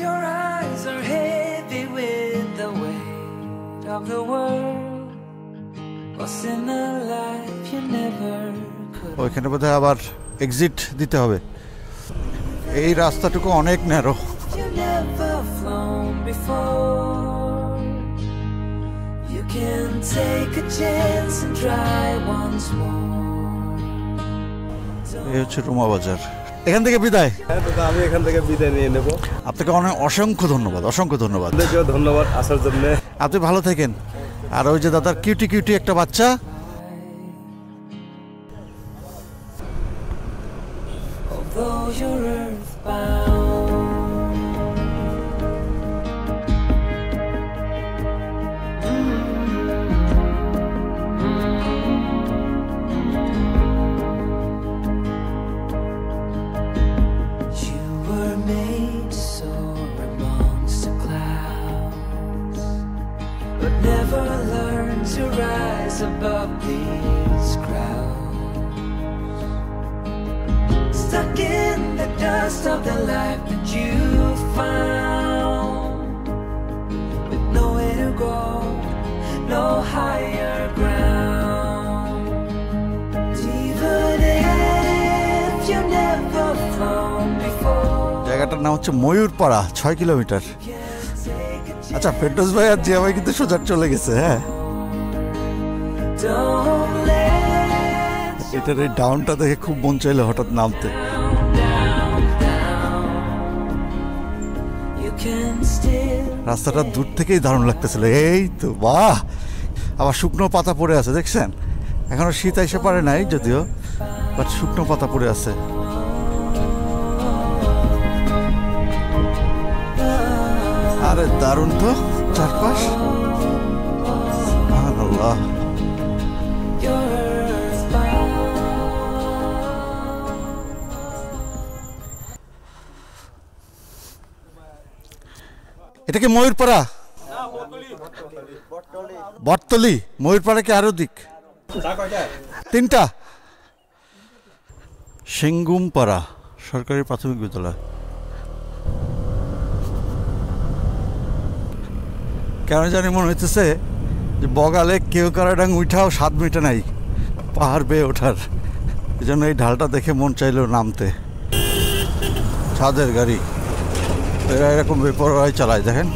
Your eyes are heavy with the weight of the world. What's in a life you never could. ওইখানে বোধহয় আবার exit দিতে হবে। এই রাস্তাটুকু অনেক narrow. You never flown before. You can take a chance and try once more. এই হচ্ছে রুমা বাজার। এখান থেকে বিদায়। হ্যাঁ দাদা, আমি এখান থেকে বিদায় নিয়ে নেব। আপনাকে অনেক অসংখ্য ধন্যবাদ, অসংখ্য ধন্যবাদ। আপনাকেও ধন্যবাদ আসার জন্য। আপনি ভালো থাকেন। আর ওই যে দাদার কিউটি কিউটি একটা বাচ্চা, Although you're earthbound, you were made to soar amongst the clouds, but never learn to rise above these crowds. Stuck in the dust of the life that you found, with nowhere to go, no higher ground. Even if you never flown before, জায়গাটার নাম হচ্ছে ময়ূরপাড়া, 6 kilometre. can't take a chance. আচ্ছা, ফেরদৌস ভাই আর জিয়া ভাই কিন্তু সোজা চলে গেছে। হ্যাঁ, Don't let এটার এই ডাউনটা দেখে খুব মন চাইলো হঠাৎ নামতে। down. You can still রাস্তাটা দূর থেকেই দারুণ লাগতেছিল। এই তো বাহ, আবার শুকনো পাতা পড়ে আছে, দেখছেন? এখনো শীত এসে পারে নাই যদিও, বাট শুকনো পাতা পড়ে আছে। আরে দারুণ তো চারপাশ। সুবহানাল্লাহ। your earthbound. এটা কি ময়ূরপাড়া? বটতলি। ময়ূরপাড়া কি আরো দিক? 3টা। সেঙ্গুমপাড়া সরকারি প্রাথমিক বিদ্যালয়। কেন জানি মনে হইতেছে যে বগালে কেউ কারাডাং উঠাও 7 মিটার নাই পাহাড় বেয়ে ওঠার। এই জন্য এই ঢালটা দেখে মন চাইলো নামতে। ছাদের গাড়ি, এরা এরকম বেপরোয়াই চালায়, দেখেন।